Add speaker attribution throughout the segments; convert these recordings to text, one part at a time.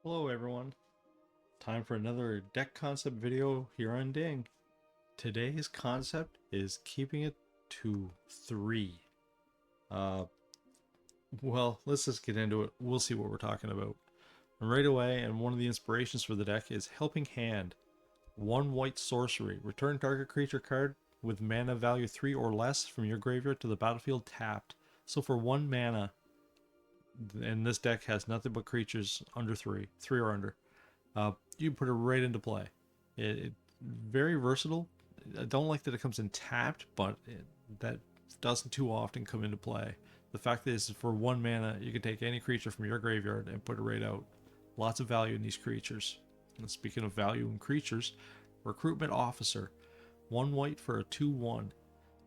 Speaker 1: Hello everyone, time for another deck concept video here on Ding. Today's concept is keeping it to 3. Uh, well, let's just get into it. We'll see what we're talking about. And right away, and one of the inspirations for the deck is Helping Hand. 1 white sorcery. Return target creature card with mana value 3 or less from your graveyard to the battlefield tapped. So for 1 mana, and this deck has nothing but creatures under 3 or under. You put it right into play. It very versatile. I don't like that it comes in tapped, but that doesn't too often come into play. The fact that it's for 1 mana, you can take any creature from your graveyard and put it right out. Lots of value in these creatures. And speaking of value in creatures, Recruitment Officer. 1 white for a 2/1.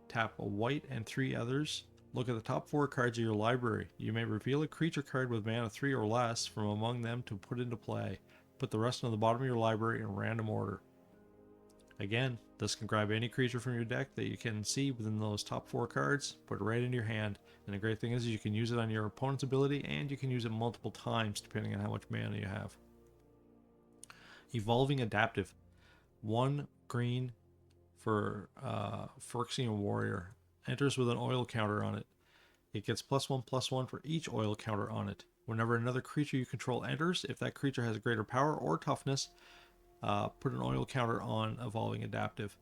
Speaker 1: Tap a white and 3 others. Look at the top 4 cards of your library. You may reveal a creature card with mana 3 or less from among them to put into play. Put the rest on the bottom of your library in random order. Again, this can grab any creature from your deck that you can see within those top 4 cards, put it right into your hand, and the great thing is you can use it on your opponent's ability and you can use it multiple times depending on how much mana you have. Evolving Adaptive. 1 green for Phyrexian Warrior. Enters with an oil counter on it. It gets +1/+1 for each oil counter on it. Whenever another creature you control enters, if that creature has greater power or toughness, put an oil counter on Evolving Adaptive.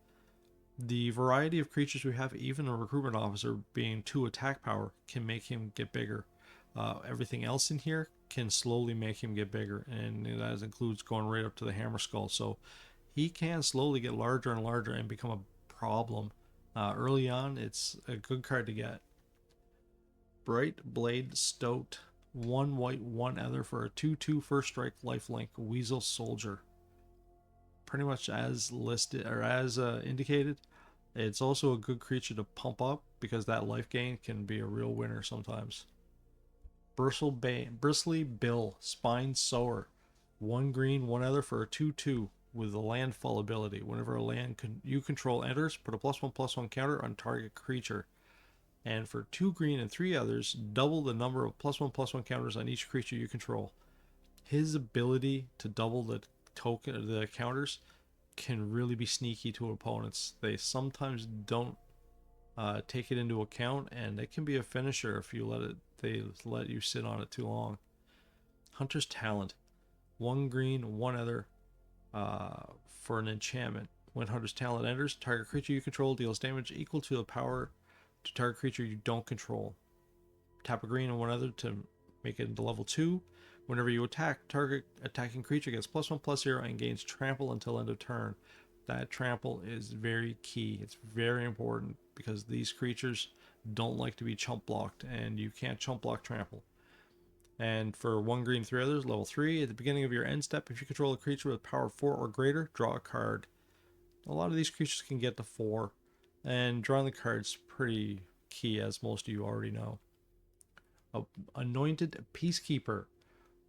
Speaker 1: The variety of creatures we have, even a Recruitment Officer being 2 attack power, can make him get bigger. Everything else in here can slowly make him get bigger, and that includes going right up to the Hammer Skull. So he can slowly get larger and larger and become a problem. Early on, it's a good card to get. Bright Blade Stoat. 1 white, 1 other for a 2/2 first strike lifelink Weasel Soldier. Pretty much as listed or as indicated. It's also a good creature to pump up because that life gain can be a real winner sometimes. Bristly Bill Spine Sower. 1 green, 1 other for a 2/2 with the landfall ability. Whenever a land you control enters, put a +1/+1 counter on target creature. And for 2 green and 3 others, double the number of +1/+1 counters on each creature you control. His ability to double the counters can really be sneaky to opponents. They sometimes don't take it into account, and it can be a finisher if they let you sit on it too long. Hunter's Talent. 1 green, 1 other for an enchantment. When Hunter's Talent enters, target creature you control deals damage equal to the power to target creature you don't control. Tap a green and 1 other to make it into level 2. Whenever you attack, target attacking creature gets +1/+0 and gains trample until end of turn. That trample is very key. It's very important because these creatures don't like to be chump blocked, and you can't chump block trample. And for 1 green, 3 others, level 3, at the beginning of your end step, if you control a creature with power 4 or greater, draw a card. A lot of these creatures can get to 4, and drawing the card's pretty key, as most of you already know. Anointed Peacekeeper.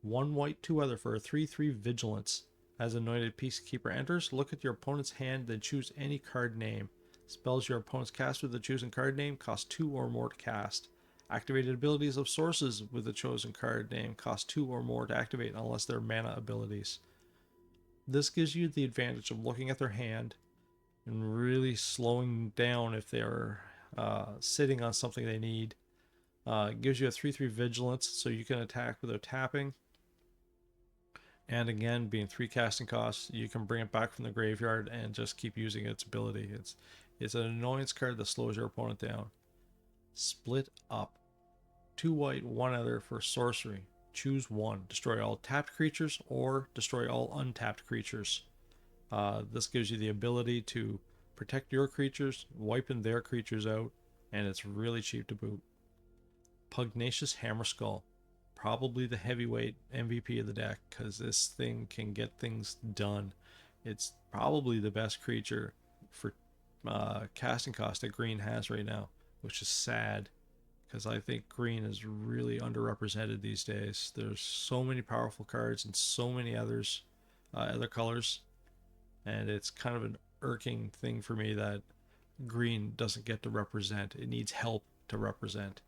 Speaker 1: 1 white, 2 other for a 3/3 Vigilance. As Anointed Peacekeeper enters, look at your opponent's hand, then choose any card name. Spells your opponent's cast with the chosen card name cost 2 or more to cast. Activated abilities of sources with the chosen card name cost 2 or more to activate unless they're mana abilities. This gives you the advantage of looking at their hand and really slowing down if they're sitting on something they need. It gives you a 3/3 Vigilance, so you can attack without tapping. And again, being 3 casting costs, you can bring it back from the graveyard and just keep using its ability. It's an annoyance card that slows your opponent down. Split Up. 2 white, 1 other for sorcery. Choose 1. Destroy all tapped creatures or destroy all untapped creatures. This gives you the ability to protect your creatures, wiping their creatures out, and it's really cheap to boot. Pugnacious Hammerskull. Probably the heavyweight MVP of the deck because this thing can get things done. It's probably the best creature for casting cost that green has right now, which is sad because I think green is really underrepresented these days. There's so many powerful cards and so many others, other colors, and it's kind of an irking thing for me that green doesn't get to represent. It needs help to represent.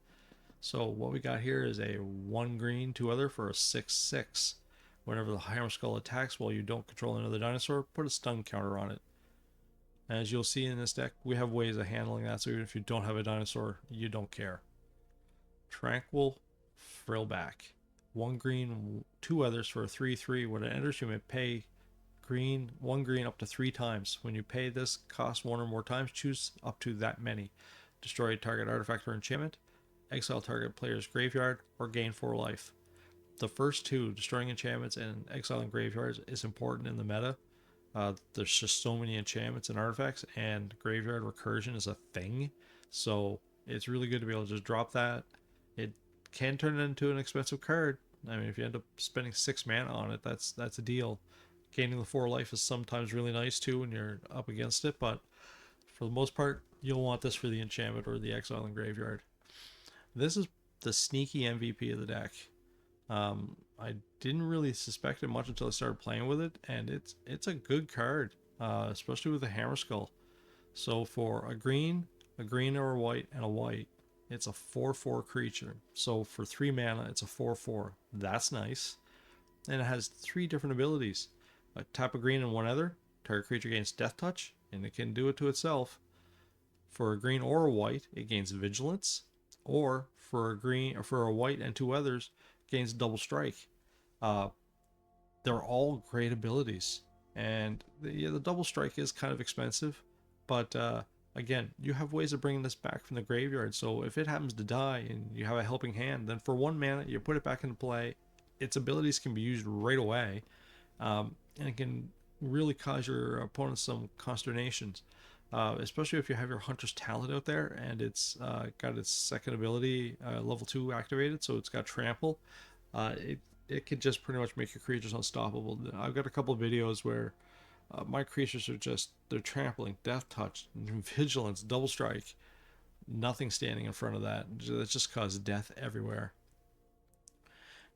Speaker 1: So what we got here is a 1 green, 2 other for a 6/6. Whenever the Hammerskull attacks while you don't control another dinosaur, put a stun counter on it. As you'll see in this deck, we have ways of handling that, so even if you don't have a dinosaur, you don't care. Tranquil Frillback. 1 green, 2 others for a 3/3. When it enters, you may pay 1 green up to 3 times. When you pay this cost 1 or more times, choose up to that many. Destroy target artifact or enchantment, exile target player's graveyard, or gain 4 life. The first two, destroying enchantments and exiling graveyards, is important in the meta. There's just so many enchantments and artifacts, and graveyard recursion is a thing. So it's really good to be able to just drop that. It can turn it into an expensive card. I mean, if you end up spending 6 mana on it, that's a deal. Gaining the 4 life is sometimes really nice too when you're up against it, but for the most part, you'll want this for the enchantment or the exile and graveyard. This is the sneaky MVP of the deck. I didn't really suspect it much until I started playing with it, and it's a good card, especially with the Hammerskull. So for a green or a white, and a white, it's a 4/4 creature. So for 3 mana, it's a 4/4. That's nice. And it has 3 different abilities. Tap a green and 1 other, target creature gains Death Touch, and it can do it to itself. For a green or a white, it gains Vigilance, or for a white and 2 others, gains Double Strike. They're all great abilities, and the Double Strike is kind of expensive, but again, you have ways of bringing this back from the graveyard. So if it happens to die and you have a helping hand, then for 1 mana you put it back into play. Its abilities can be used right away, and it can really cause your opponent some consternations. Especially if you have your Hunter's Talent out there and it's got its second ability, level 2 activated, so it's got Trample. It could just pretty much make your creatures unstoppable. I've got a couple of videos where my creatures are they're trampling, Death Touch, Vigilance, Double Strike, nothing standing in front of that. That's just caused death everywhere.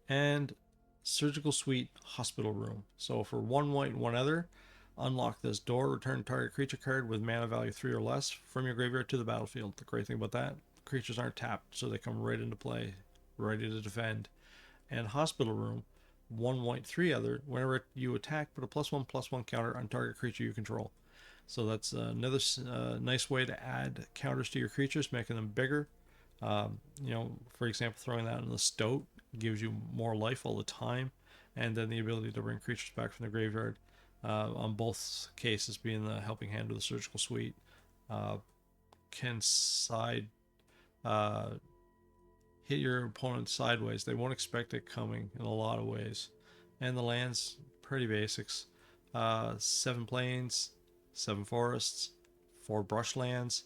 Speaker 1: And Surgical Suite Hospital Room. So for 1 white and 1 other, unlock this door, return target creature card with mana value 3 or less from your graveyard to the battlefield. The great thing about that, creatures aren't tapped, so they come right into play, ready to defend. And Hospital Room, 1 white, 3 other, whenever you attack, put a +1/+1 counter on target creature you control. So that's another nice way to add counters to your creatures, making them bigger. For example, throwing that in the Stoat gives you more life all the time, and then the ability to bring creatures back from the graveyard. On both cases, being the helping hand of the Surgical Suite, can hit your opponent sideways. They won't expect it coming in a lot of ways. And the land's pretty basics. 7 plains, 7 forests, 4 brushlands,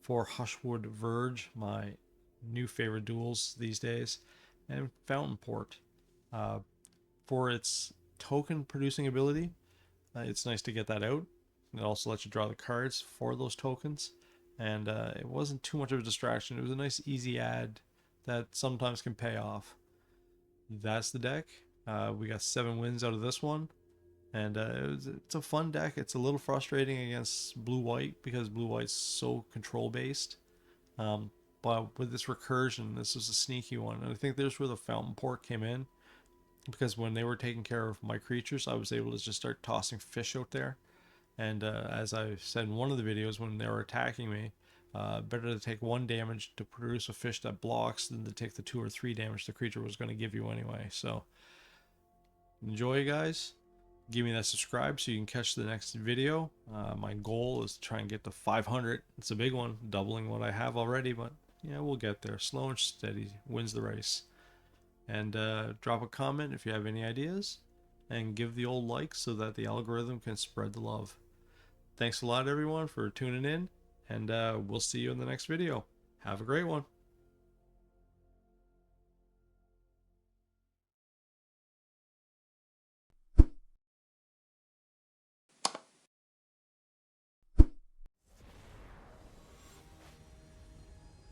Speaker 1: 4 Hushwood Verge, my new favorite duels these days, and Fountain Port. For its token producing ability, it's nice to get that out. It also lets you draw the cards for those tokens, and it wasn't too much of a distraction. It was a nice easy add that sometimes can pay off. That's the deck. We got 7 wins out of this one, and it's a fun deck. It's a little frustrating against blue-white because blue-white's so control based, but with this recursion, this was a sneaky one, and I think there's where the Fountain Port came in, because when they were taking care of my creatures, I was able to just start tossing fish out there. And as I said in one of the videos, when they were attacking me, better to take 1 damage to produce a fish that blocks than to take the 2 or 3 damage the creature was going to give you anyway. So enjoy, guys. Give me that subscribe so you can catch the next video. My goal is to try and get to 500. It's a big one, doubling what I have already, but yeah, we'll get there. Slow and steady wins the race. And drop a comment if you have any ideas, and give the old like so that the algorithm can spread the love. Thanks a lot, everyone, for tuning in, and we'll see you in the next video. Have a great one.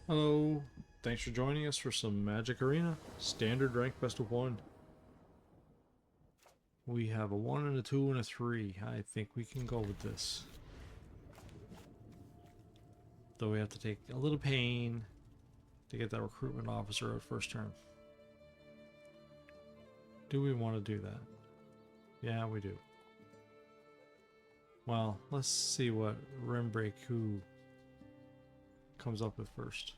Speaker 1: Hello, thanks for joining us for some Magic Arena. Standard rank best of 1. We have a 1 and a 2 and a 3. I think we can go with this. Though we have to take a little pain to get that recruitment officer at first turn. Do we want to do that? Yeah, we do. Well, let's see what Rembreku comes up with first.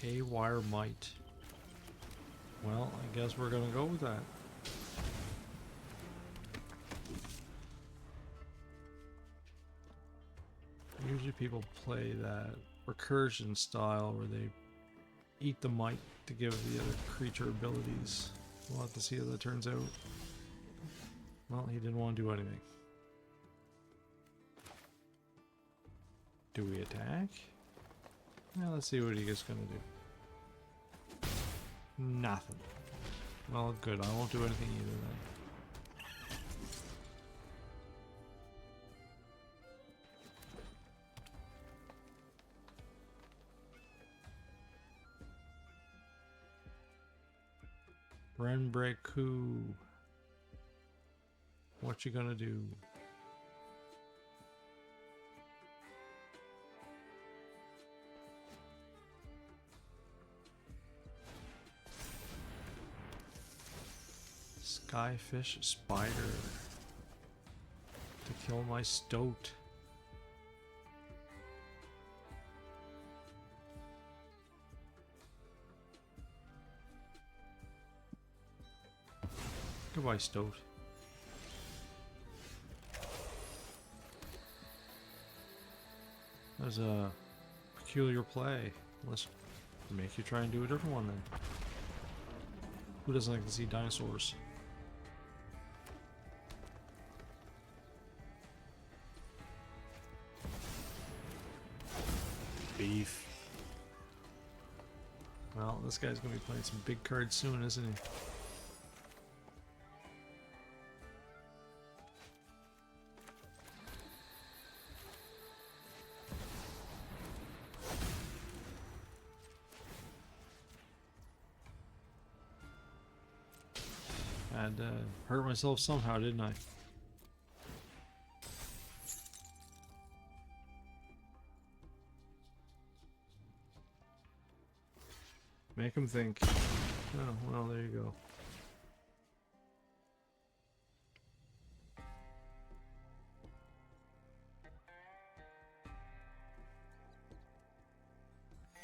Speaker 1: Haywire Might. Well, I guess we're gonna go with that. Usually people play that recursion style where they eat the might to give the other creature abilities. We'll have to see how that turns out. Well, he didn't want to do anything. Do we attack? Well, let's see what he is going to do. Nothing. Well, good. I won't do anything either then. Renbreku. What you gonna do? Skyfish spider. To kill my stoat. Goodbye, stoat. That was a peculiar play. Let's make you try and do a different one then. Who doesn't like to see dinosaurs? Beef. Well, this guy's gonna be playing some big cards soon, isn't he? And hurt myself somehow, didn't I? Make him think. Oh, well, there you go.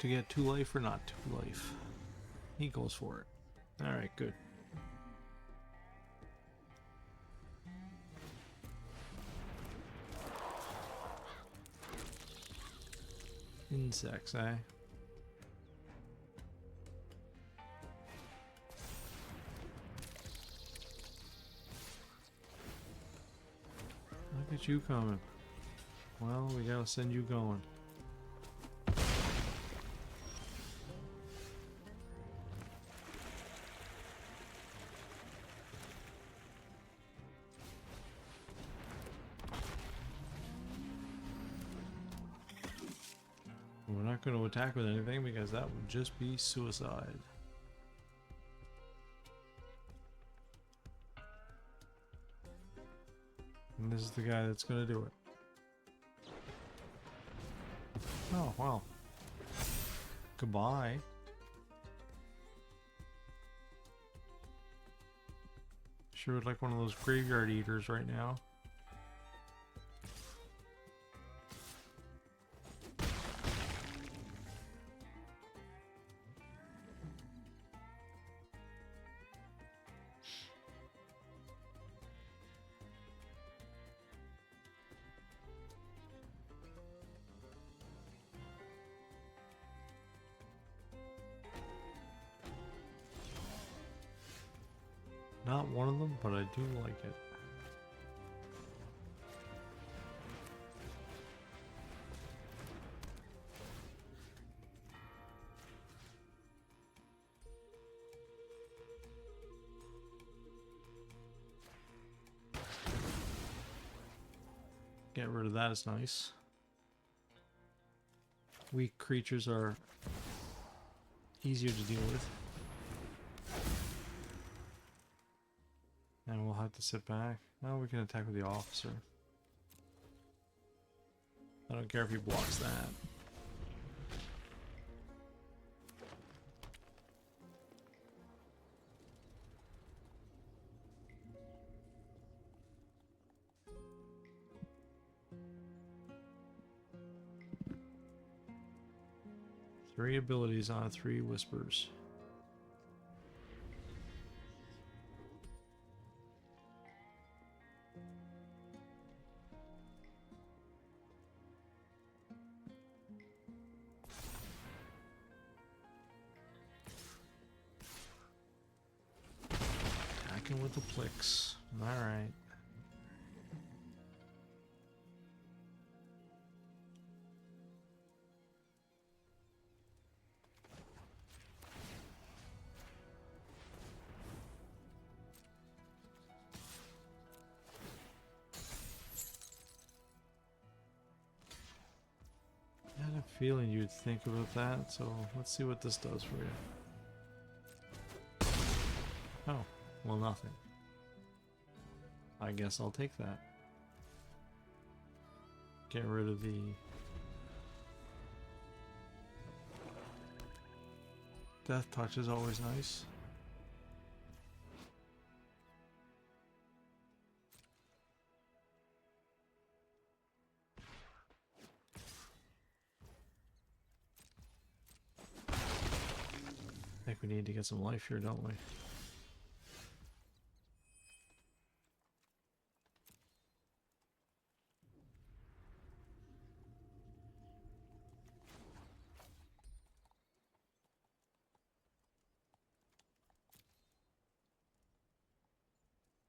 Speaker 1: To get 2 life or not 2 life? He goes for it. Alright, good. Insects, eh? Look at you coming. Well, we gotta send you going. We're not going to attack with anything because that would just be suicide. And this is the guy that's going to do it. Oh, wow. Goodbye. Sure would like one of those graveyard eaters right now. Not one of them, but I do like it. Get rid of that is nice. Weak creatures are easier to deal with. And we'll have to sit back. Now we can attack with the officer. I don't care if he blocks that. Great abilities on 3 whispers. Attacking with the Plix. Alright. I had a feeling you'd think about that, so let's see what this does for you. Oh, well, nothing. I guess I'll take that. Get rid of the death touch is always nice. I think we need to get some life here, don't we?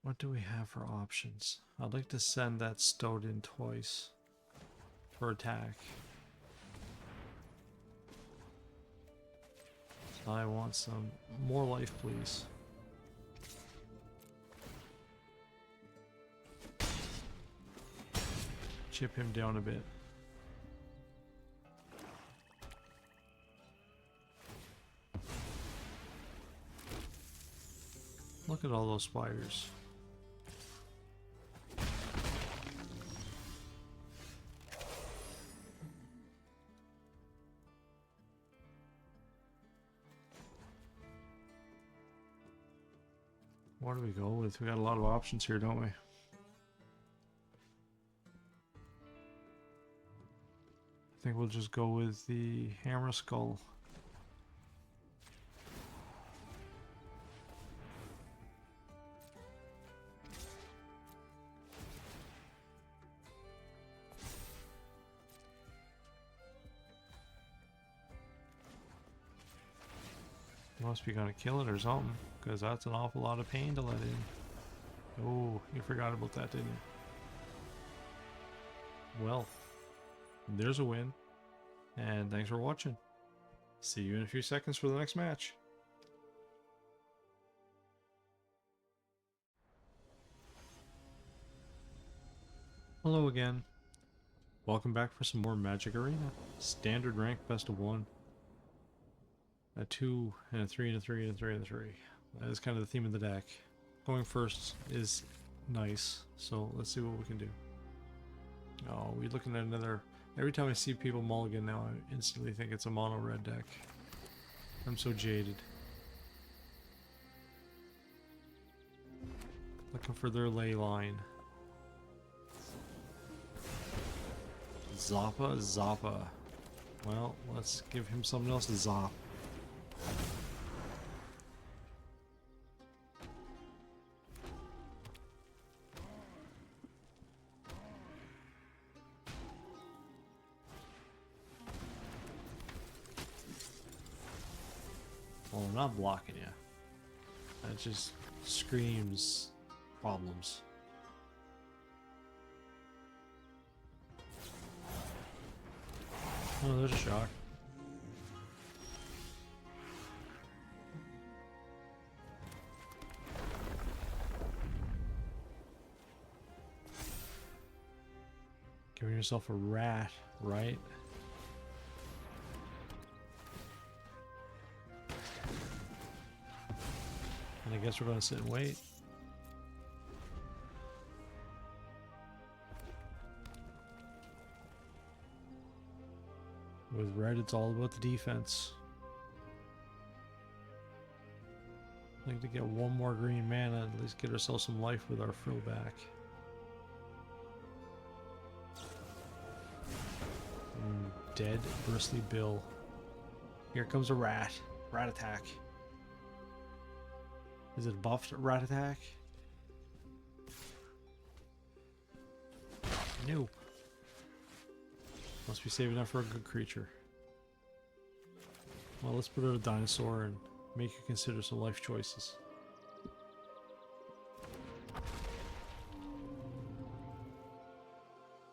Speaker 1: What do we have for options? I'd like to send that Stoat in twice for attack. I want some more life, please. Chip him down a bit. Look at all those spiders. What do we go with? We got a lot of options here, don't we? I think we'll just go with the Hammer Skull. Must be gonna kill it or something, because that's an awful lot of pain to let in. Oh, you forgot about that, didn't you? Well, there's a win, and thanks for watching. See you in a few seconds for the next match. Hello again. Welcome back for some more Magic Arena. Standard rank best of 1. A 2 and a 3 and a 3 and a 3 and a 3. That is kind of the theme of the deck. Going first is nice, so let's see what we can do. Oh, we're looking at another... Every time I see people mulligan now, I instantly think it's a mono red deck. I'm so jaded. Looking for their ley line. Zappa. Well, let's give him something else to zop. Well, I'm not blocking you. That just screams problems. Oh, there's a shock. Giving yourself a rat, right? And I guess we're gonna sit and wait. With red, it's all about the defense. I think to get one more green mana, at least get ourselves some life with our frill back. Dead Bristly Bill. Here comes a rat. Rat attack. Is it buffed rat attack? No. Must be saving up for a good creature. Well, let's put out a dinosaur and make you consider some life choices.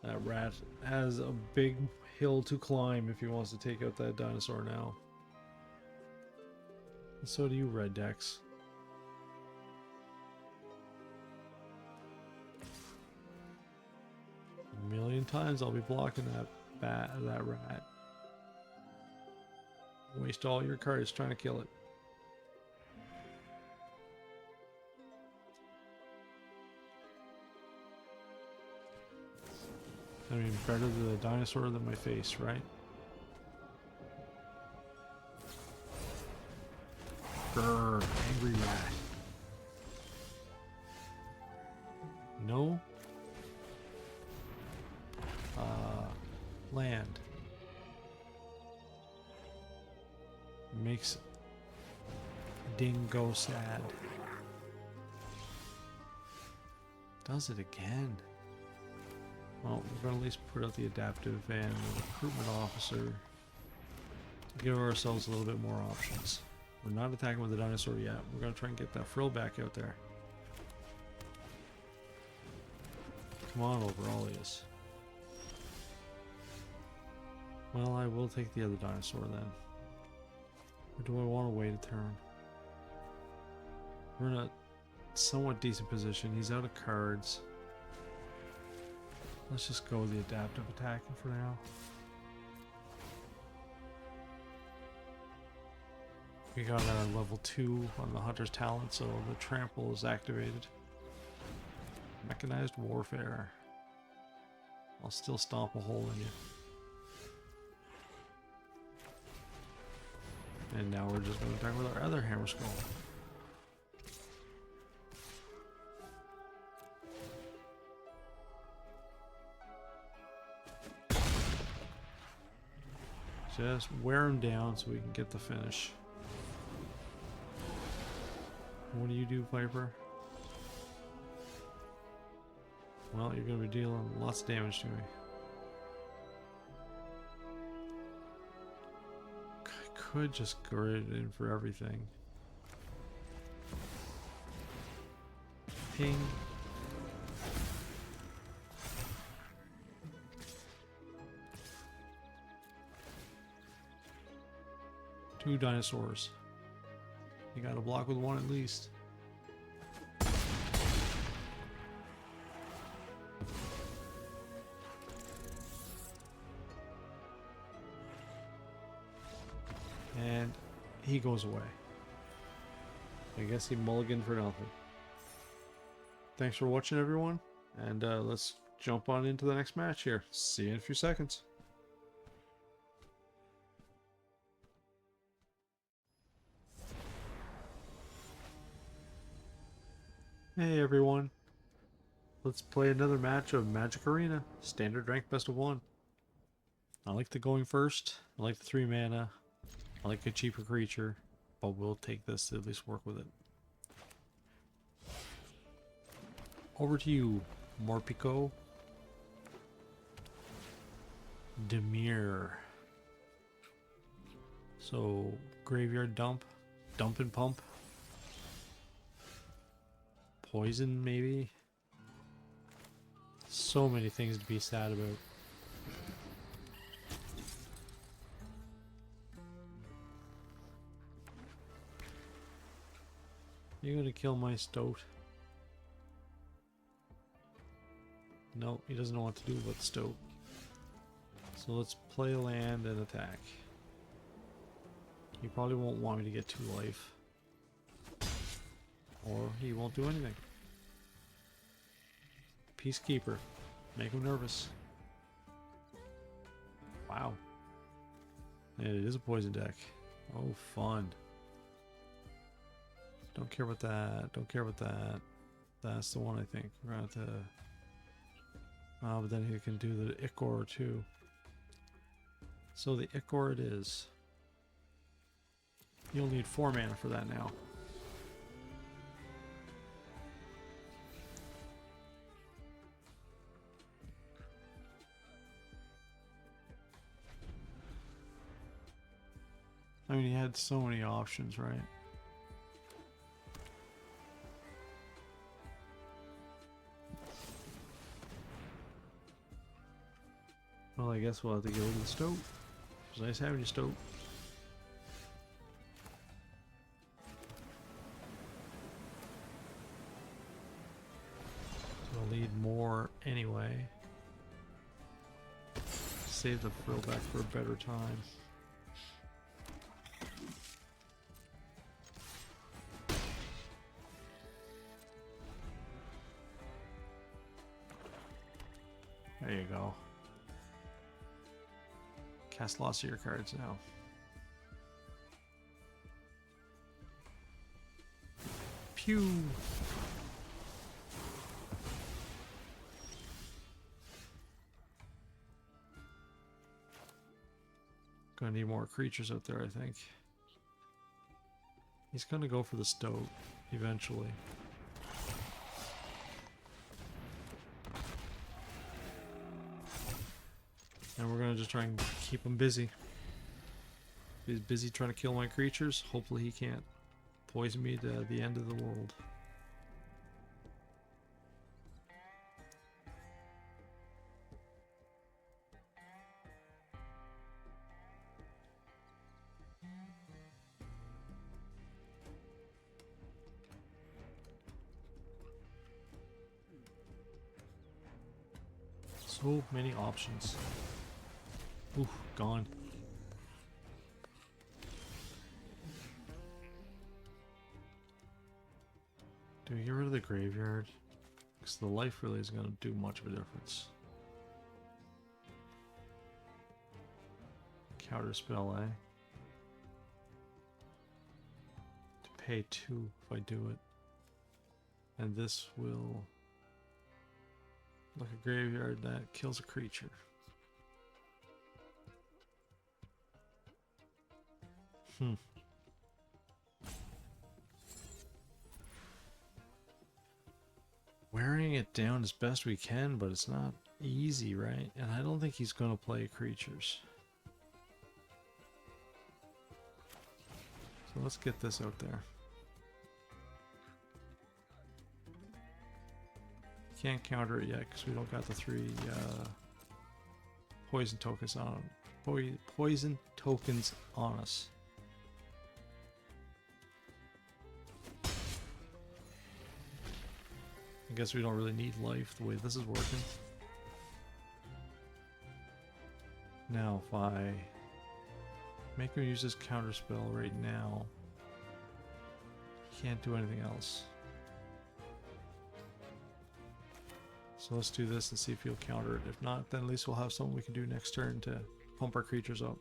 Speaker 1: That rat has a big hill to climb if he wants to take out that dinosaur now. And so do you, Red Dex. A million times I'll be blocking that rat. Waste all your cards trying to kill it. I mean, better the dinosaur than my face, right? Grrr, angry rat. No? Land. Makes Dingo sad. Does it again? Well, we're going to at least put out the adaptive and the recruitment officer to give ourselves a little bit more options. We're not attacking with the dinosaur yet. We're going to try and get that frill back out there. Come on, Overallius. Well, I will take the other dinosaur then. Or do I want to wait a turn? We're in a somewhat decent position. He's out of cards. Let's just go with the adaptive attacking for now. We got a level 2 on the Hunter's Talent, so the trample is activated. Mechanized warfare. I'll still stomp a hole in you. And now we're just going to attack with our other hammer skull. Just wear him down so we can get the finish. What do you do, Piper? Well, you're going to be dealing lots of damage to me. I could just go right in for everything. Ping. Two dinosaurs. You gotta block with one at least. And he goes away. I guess he mulliganed for nothing. Thanks for watching, everyone. And let's jump on into the next match here. See you in a few seconds. Hey everyone, let's play another match of Magic Arena, standard rank best of 1. I like the going first, I like the 3 mana, I like a cheaper creature, but we'll take this to at least work with it. Over to you, Morpico. Dimir. So, graveyard dump, dump and pump. Poison, maybe? So many things to be sad about. You're gonna kill my stoat. No, he doesn't know what to do about the stoat. So let's play land and attack. He probably won't want me to get 2 life. Or he won't do anything. Peacekeeper. Make him nervous. Wow. And it is a poison deck. Oh, fun. Don't care about that. Don't care about that. That's the one I think. We're going to have to... but then he can do the Ichor too. So the Ichor it is. You'll need 4 mana for that now. I mean, he had so many options, right? Well, I guess we'll have to go to the Stoat. It was nice having you, Stoat. We'll need more anyway. Save the throwback for a better time. There you go. Cast lots of your cards now. Pew! Gonna need more creatures out there, I think. He's gonna go for the Stoat eventually. And we're gonna just try and keep him busy. He's busy trying to kill my creatures. Hopefully he can't poison me to the end of the world. So many options. Ooh, gone. Do we get rid of the graveyard? Because the life really isn't going to do much of a difference. Counter spell, eh? To pay 2 if I do it. And this will look a graveyard that kills a creature. Wearing it down as best we can, but it's not easy, right? And I don't think he's going to play creatures. So let's get this out there. Can't counter it yet because we don't got the 3 poison tokens on poison tokens on us. I guess we don't really need life the way this is working. Now if I make him use this counter spell right now, he can't do anything else. So let's do this and see if he'll counter it. If not, then at least we'll have something we can do next turn to pump our creatures up.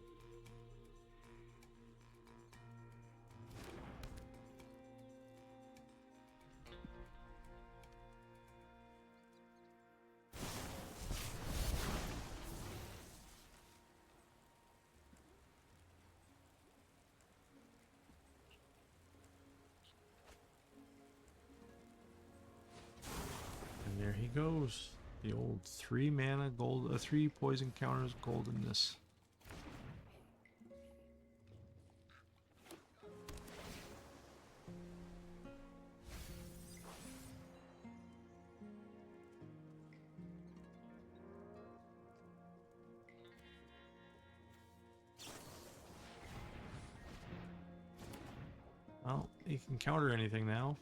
Speaker 1: There he goes. The old 3 mana gold, 3 poison counters goldenness. Well, he can counter anything now.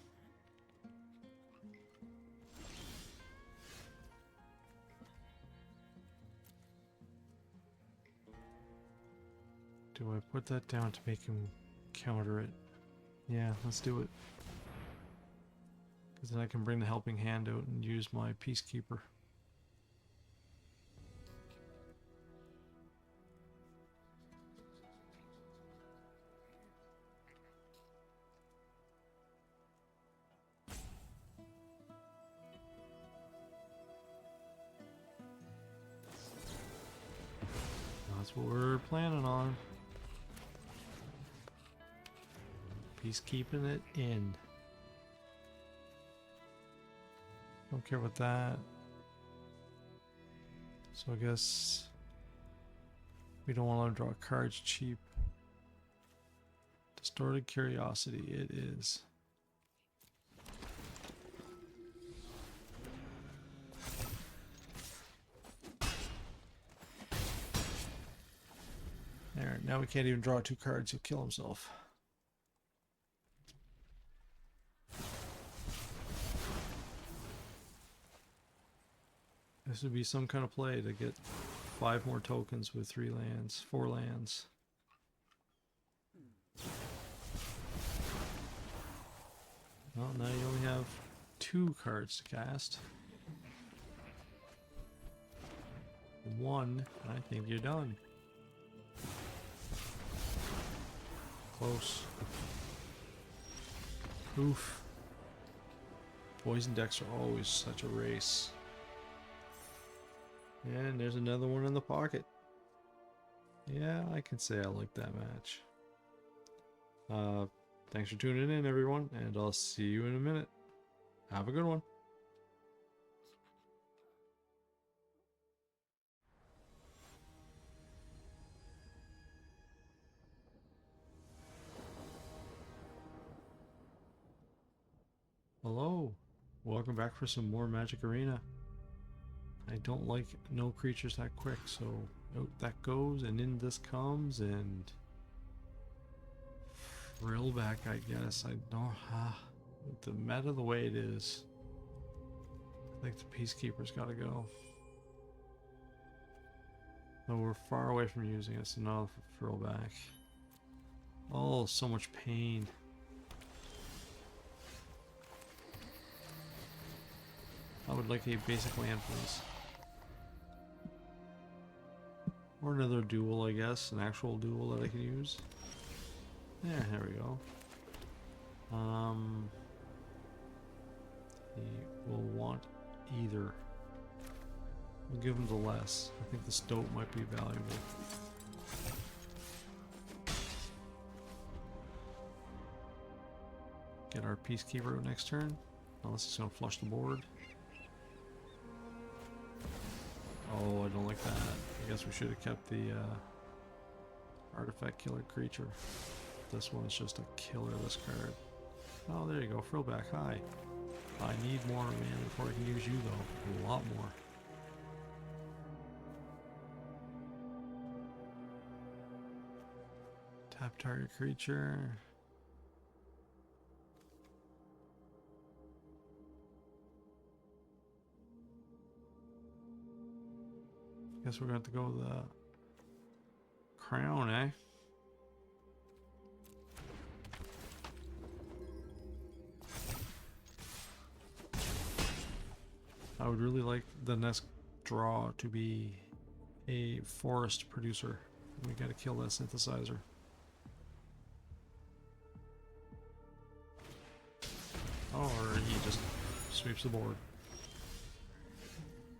Speaker 1: Do I put that down to make him counter it? Yeah, let's do it. Because then I can bring the helping hand out and use my Peacekeeper. That's what we're planning on. He's keeping it in. Don't care about that. So I guess we don't want to draw cards cheap. Distorted Curiosity it is. There, now we can't even draw 2 cards, he'll kill himself. This would be some kind of play to get 5 more tokens with 3 lands, 4 lands. Well, now you only have 2 cards to cast. 1, and I think you're done. Close. Oof. Poison decks are always such a race. And there's another one in the pocket. Yeah, I can say I like that match. Thanks for tuning in, everyone, and I'll see you in a minute. Have a good one. Hello. Welcome back for some more Magic Arena. I don't like no creatures that quick, so out that goes, and in this comes, and Frillback, I guess. I don't, with the meta the way it is, I think the Peacekeeper's gotta go. Though we're far away from using it, so no Frillback. Oh, so much pain. I would like a basic land, please. Or another duel, I guess. An actual duel that I can use. Yeah, there we go. He will want either. We'll give him the less. I think the Stoat might be valuable. Get our Peacekeeper next turn. Unless he's going to flush the board. Oh, I don't like that. I guess we should have kept the Artifact Killer Creature. This one is just a killerless card. Oh, there you go. Frillback. Hi. I need more mana before I can use you, though. A lot more. Tap target creature. Guess we're going to have to go with the Crown, eh? I would really like the next draw to be a forest producer. We gotta kill that synthesizer. Or he just sweeps the board.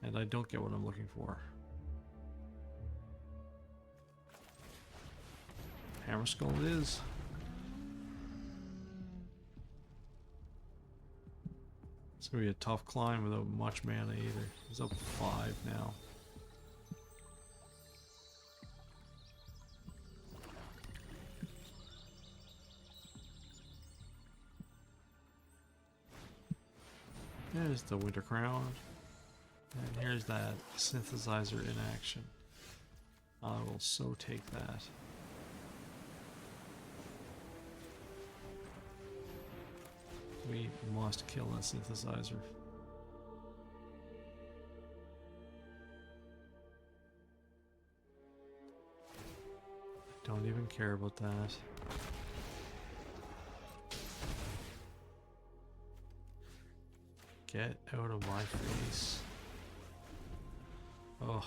Speaker 1: And I don't get what I'm looking for. Hammer Skull it is. It's gonna be a tough climb without much mana either. He's up 5 now. There's the Winter Crown. And here's that synthesizer in action. I will so take that. We must kill that synthesizer. I don't even care about that. Get out of my face. Oh,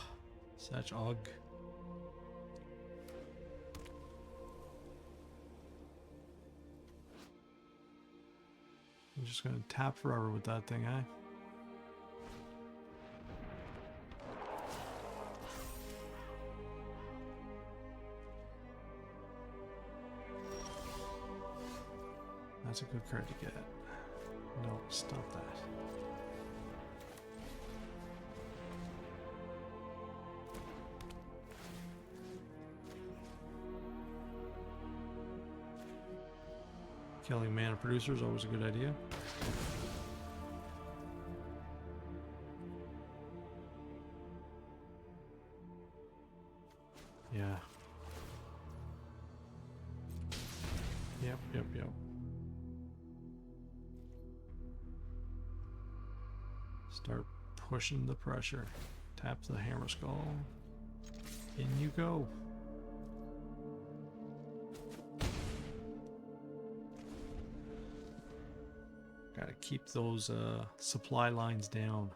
Speaker 1: such ugh. I'm just gonna tap forever with that thing, eh? That's a good card to get. No, stop that. Killing mana producer is always a good idea. Yeah. Yep. Start pushing the pressure. Tap the hammer skull. In you go. Gotta keep those supply lines down.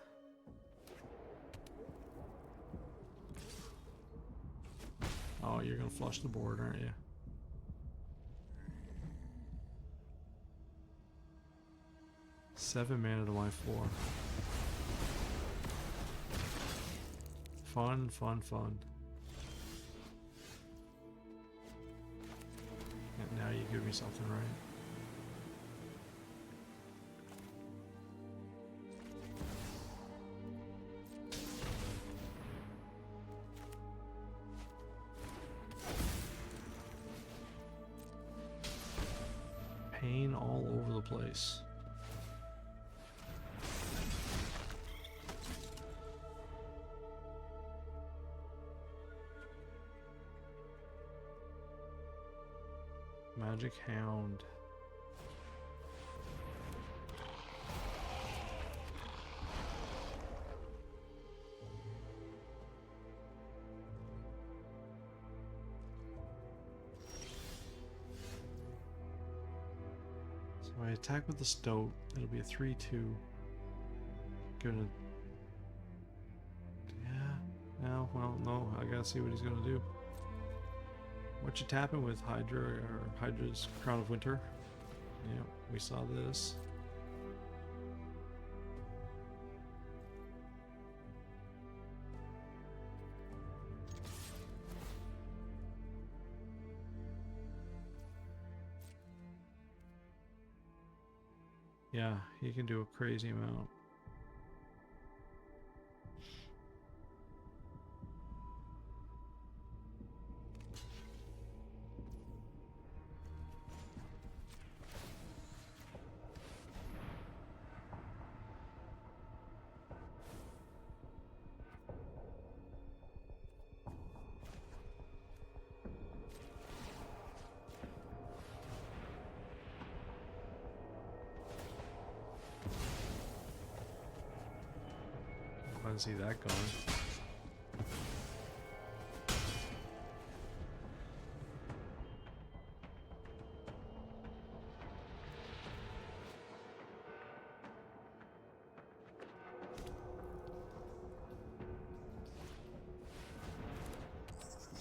Speaker 1: Oh, you're gonna flush the board, aren't you? Seven mana to my 4. Fun. And now you give me something right. Pain all over the place. Magic Hound. So I attack with the Stoat. It'll be a 3-2. Gonna. Yeah. No, well, no. I gotta see what he's gonna do. What you tapping with, Hydra or Hydra's Crown of Winter? Yeah, we saw this. Yeah, he can do a crazy amount. I didn't see that going.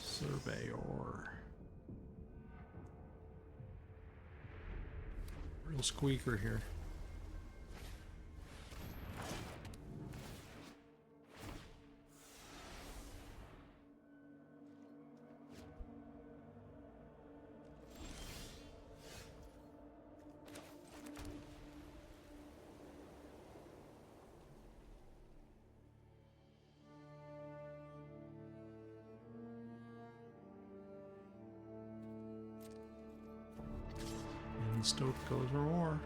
Speaker 1: Surveyor. Real squeaker here. Stoke goes roar.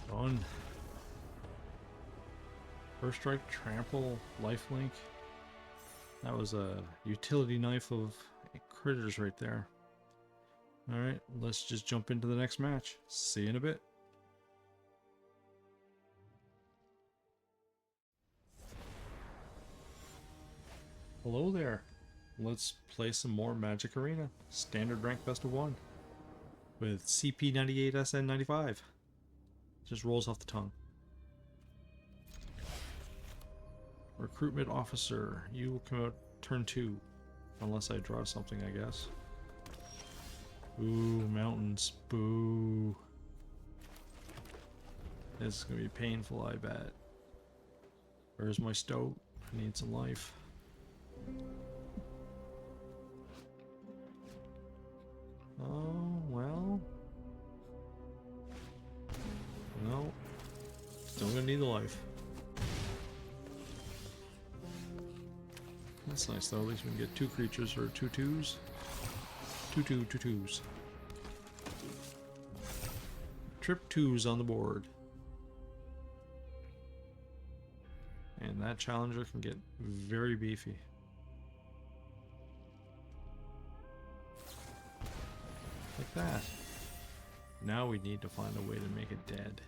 Speaker 1: Done. First strike, trample, lifelink. That was a utility knife of critters right there. Alright, let's just jump into the next match. See you in a bit. Hello there. let's play some more Magic Arena. Standard rank best of 1. With CP 98 SN 95. Just rolls off the tongue. Recruitment officer. You will come out turn 2. Unless I draw something, I guess. Ooh, mountains. Boo. This is gonna be painful, I bet. Where's my stoat? I need some life. Oh, well. No. Still gonna need the life. That's nice though, at least we can get 2 creatures or 2 2s. 2 2s. Trip 2s on the board. And that challenger can get very beefy. Like that. Now we need to find a way to make it dead.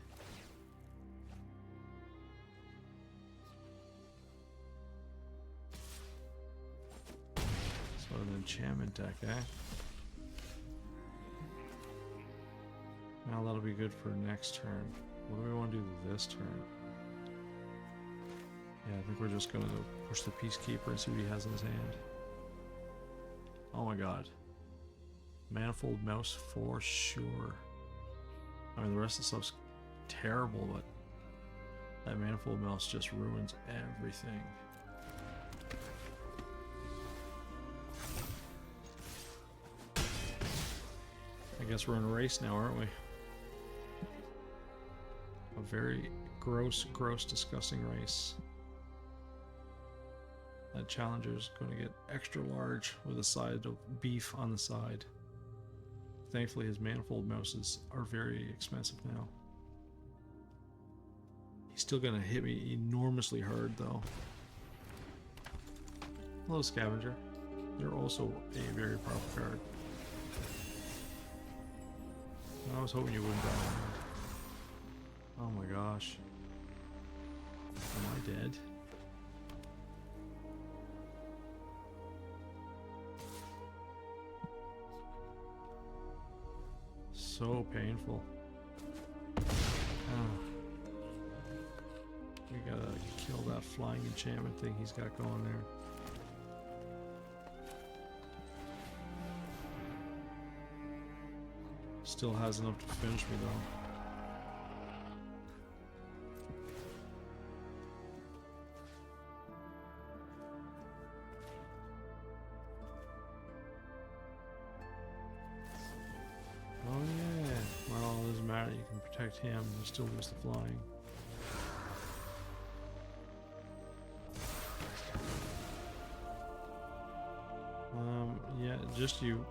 Speaker 1: So an enchantment deck, eh? Now that'll be good for next turn. What do we want to do this turn? Yeah, I think we're just going to push the Peacekeeper and see what he has in his hand. Oh my god. Manifold Mouse for sure. I mean, the rest of the stuff's terrible, but that Manifold Mouse just ruins everything. I guess we're in a race now, aren't we? A very gross, disgusting race. That challenger's going to get extra large with a side of beef on the side. Thankfully his Manifold Mouses are very expensive now. He's still going to hit me enormously hard though. Hello Scavenger. You're also a very powerful card. I was hoping you wouldn't die. Oh my gosh. Am I dead? So painful. We gotta kill that flying enchantment thing he's got going there. Still has enough to finish me though. Oh yeah. Well, it doesn't matter. You can protect him. You still lose the flying. Yeah, just you.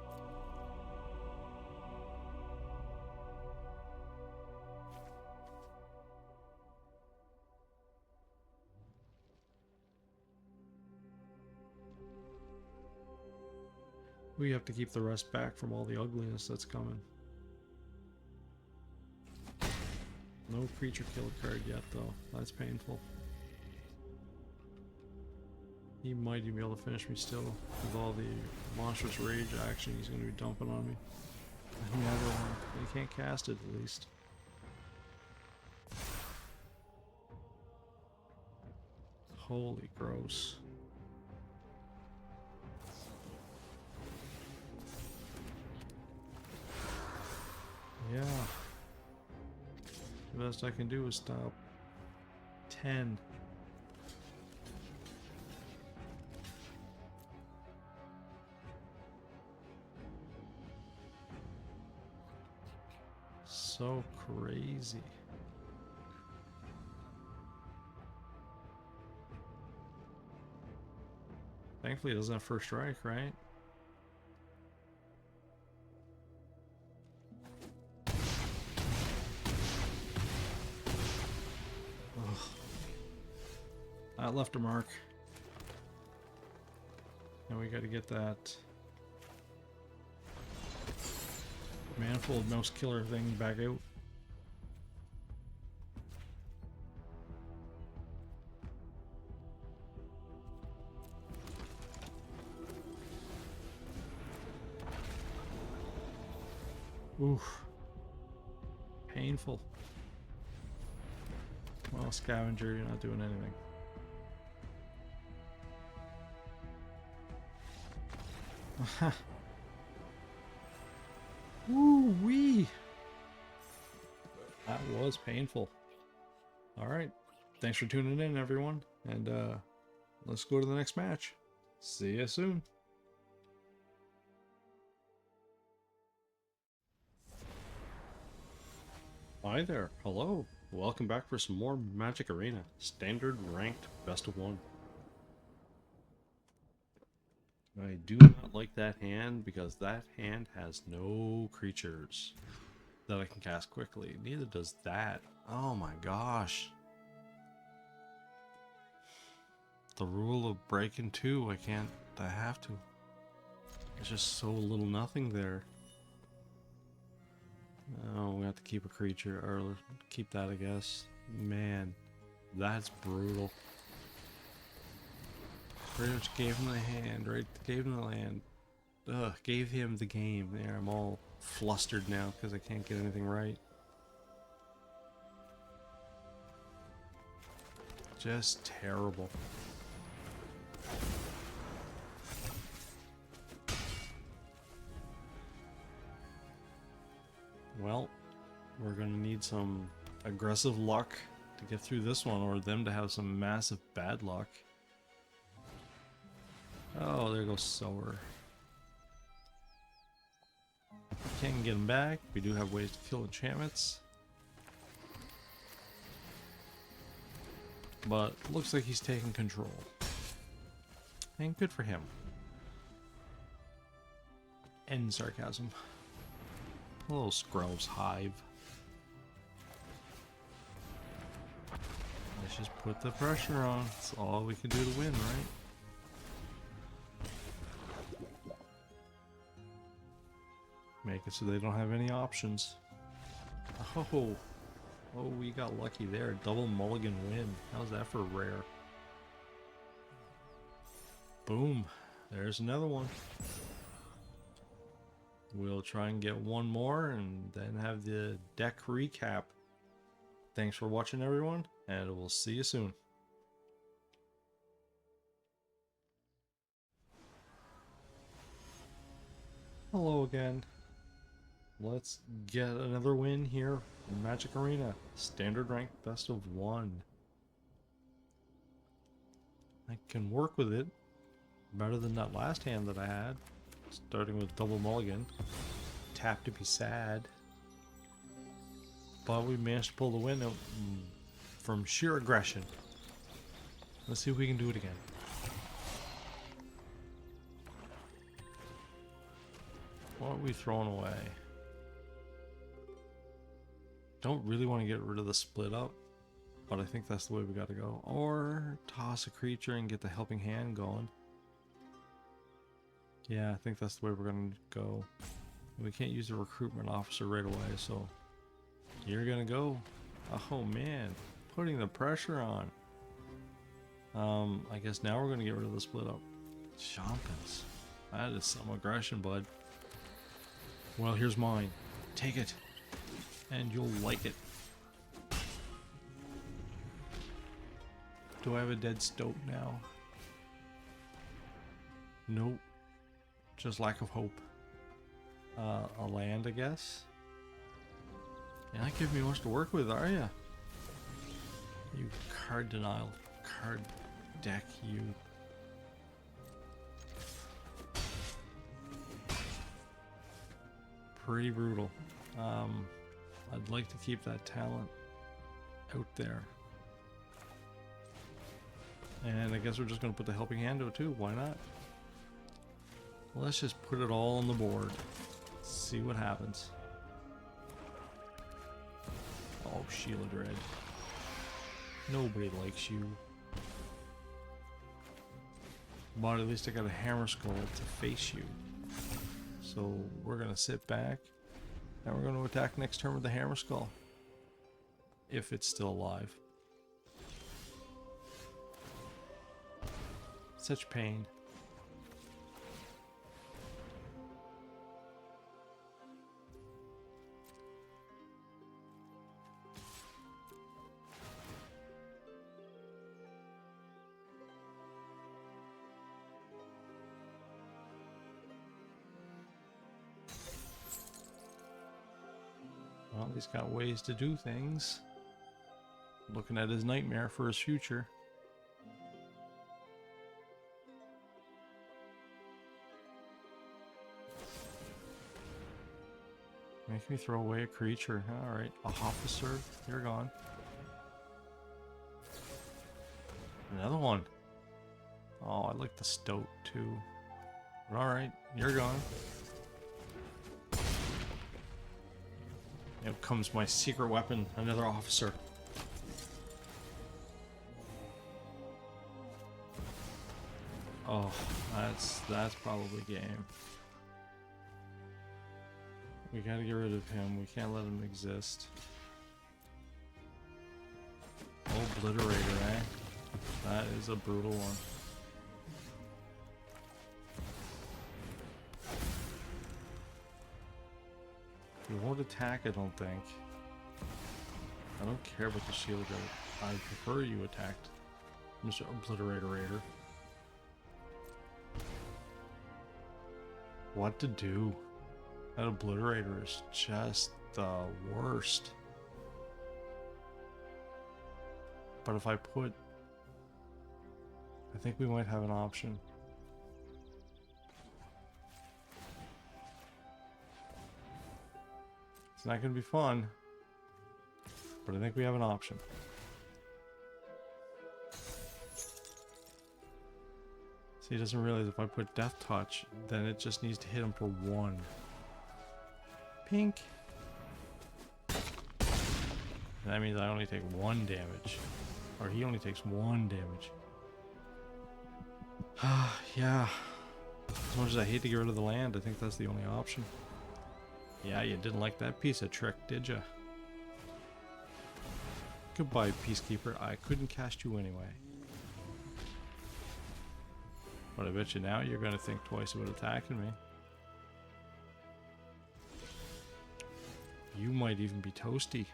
Speaker 1: We have to keep the rest back from all the ugliness that's coming. No creature killed card yet though. That's painful. He might even be able to finish me still with all the monstrous rage action he's going to be dumping on me. Yeah, he can't cast it at least. Holy gross. Yeah. The best I can do is stop 10. So crazy. Thankfully it doesn't have first strike, right? Ugh. That left a mark. Now we gotta get that Manifold Mouse Killer thing back out. Oof. Painful. Well, Scavenger, you're not doing anything. Woo-wee! That was painful. Alright. Thanks for tuning in, everyone. And let's go to the next match. See you soon. Hi there. Hello. Welcome back for some more Magic Arena. Standard ranked best of 1. I do not like that hand because that hand has no creatures that I can cast quickly. Neither does that. Oh my gosh. The rule of breaking 2, I have to. There's just so little nothing there. Oh, we have to keep a creature, or keep that, I guess. Man, that's brutal. Pretty much gave him the hand, right? Gave him the land. Ugh, gave him the game. There, I'm all flustered now because I can't get anything right. Just terrible. Well, we're going to need some aggressive luck to get through this one, or them to have some massive bad luck. Oh, there goes Sower. Can't get him back. We do have ways to kill enchantments. But looks like he's taking control. And good for him. End sarcasm. A little Scrub's hive. Let's just put the pressure on. That's all we can do to win, right? Make it so they don't have any options. Oh, we got lucky there. Double mulligan win. How's that for rare? Boom. There's another one. We'll try and get one more and then have the deck recap. Thanks for watching, everyone, and we'll see you soon. Hello again. Let's get another win here in Magic Arena. Standard rank best of 1. I can work with it better than that last hand that I had. Starting with double mulligan. Tap to be sad. But we managed to pull the win out from sheer aggression. Let's see if we can do it again. What are we throwing away? Don't really want to get rid of the split up, but I think that's the way we got to go. Or toss a creature and get the helping hand going. Yeah, I think that's the way we're going to go. We can't use the recruitment officer right away, so you're going to go. Oh man, putting the pressure on. I guess now we're going to get rid of the split up. Chompins. That is some aggression, bud. Well, here's mine. Take it. And you'll like it. Do I have a dead stoat now? Nope. Just lack of hope. A land, I guess? You're not giving me much to work with, are you? You card denial. Card deck, you. Pretty brutal. I'd like to keep that talent out there. And I guess we're just going to put the helping hand out too. Why not? Let's just put it all on the board. See what happens. Oh, Sheila Dread. Nobody likes you. But at least I got a Hammer Skull to face you. So we're going to sit back. And we're going to attack next turn with the Hammer Skull. If it's still alive. Such pain. Well, he's got ways to do things. Looking at his nightmare for his future. Make me throw away a creature. Alright, a officer. You're gone. Another one. Oh, I like the stoat too. Alright, you're gone. Here comes my secret weapon, another officer. Oh, that's probably game. We gotta get rid of him. We can't let him exist. Obliterator, eh? That is a brutal one. He won't attack, I don't think. I don't care about the shield guard. I prefer you attacked, Mr. Obliterator. What to do? That Obliterator is just the worst. But if I put... I think we might have an option. It's not going to be fun, but I think we have an option. See, he doesn't realize if I put Death Touch, then it just needs to hit him for 1. Pink. And that means I only take 1 damage. Or he only takes 1 damage. Yeah. As much as I hate to get rid of the land, I think that's the only option. Yeah, you didn't like that piece of trick, did ya? Goodbye, Peacekeeper. I couldn't cast you anyway. But I bet you now you're going to think twice about attacking me. You might even be toasty.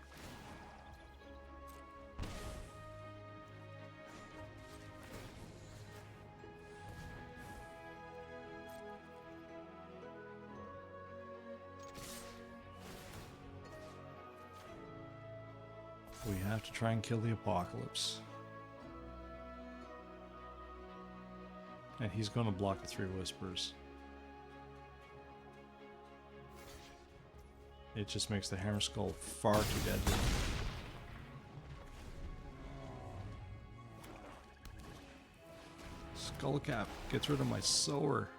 Speaker 1: We have to try and kill the Apocalypse. And he's going to block the 3 Whispers. It just makes the Hammer Skull far too deadly. Skullcap gets rid of my sower.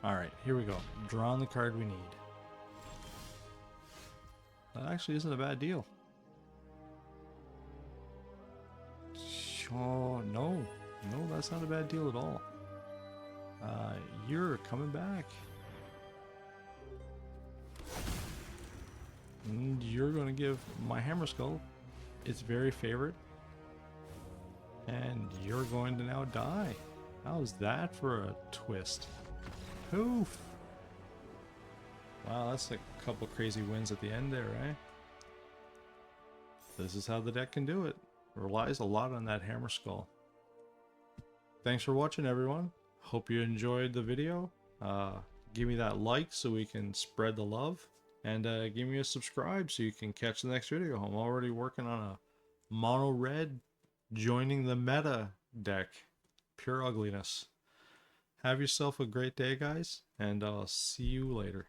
Speaker 1: Alright, here we go. Drawing the card we need. That actually isn't a bad deal. Oh, no. No, that's not a bad deal at all. You're coming back. And you're going to give my Hammer Skull its very favorite. And you're going to now die. How's that for a twist? Poof! Wow, that's a couple crazy wins at the end there, eh? This is how the deck can do it. Relies a lot on that Hammer Skull. Thanks for watching, everyone. Hope you enjoyed the video. Give me that like so we can spread the love. And give me a subscribe so you can catch the next video. I'm already working on a mono red joining the meta deck. Pure ugliness. Have yourself a great day, guys, and I'll see you later.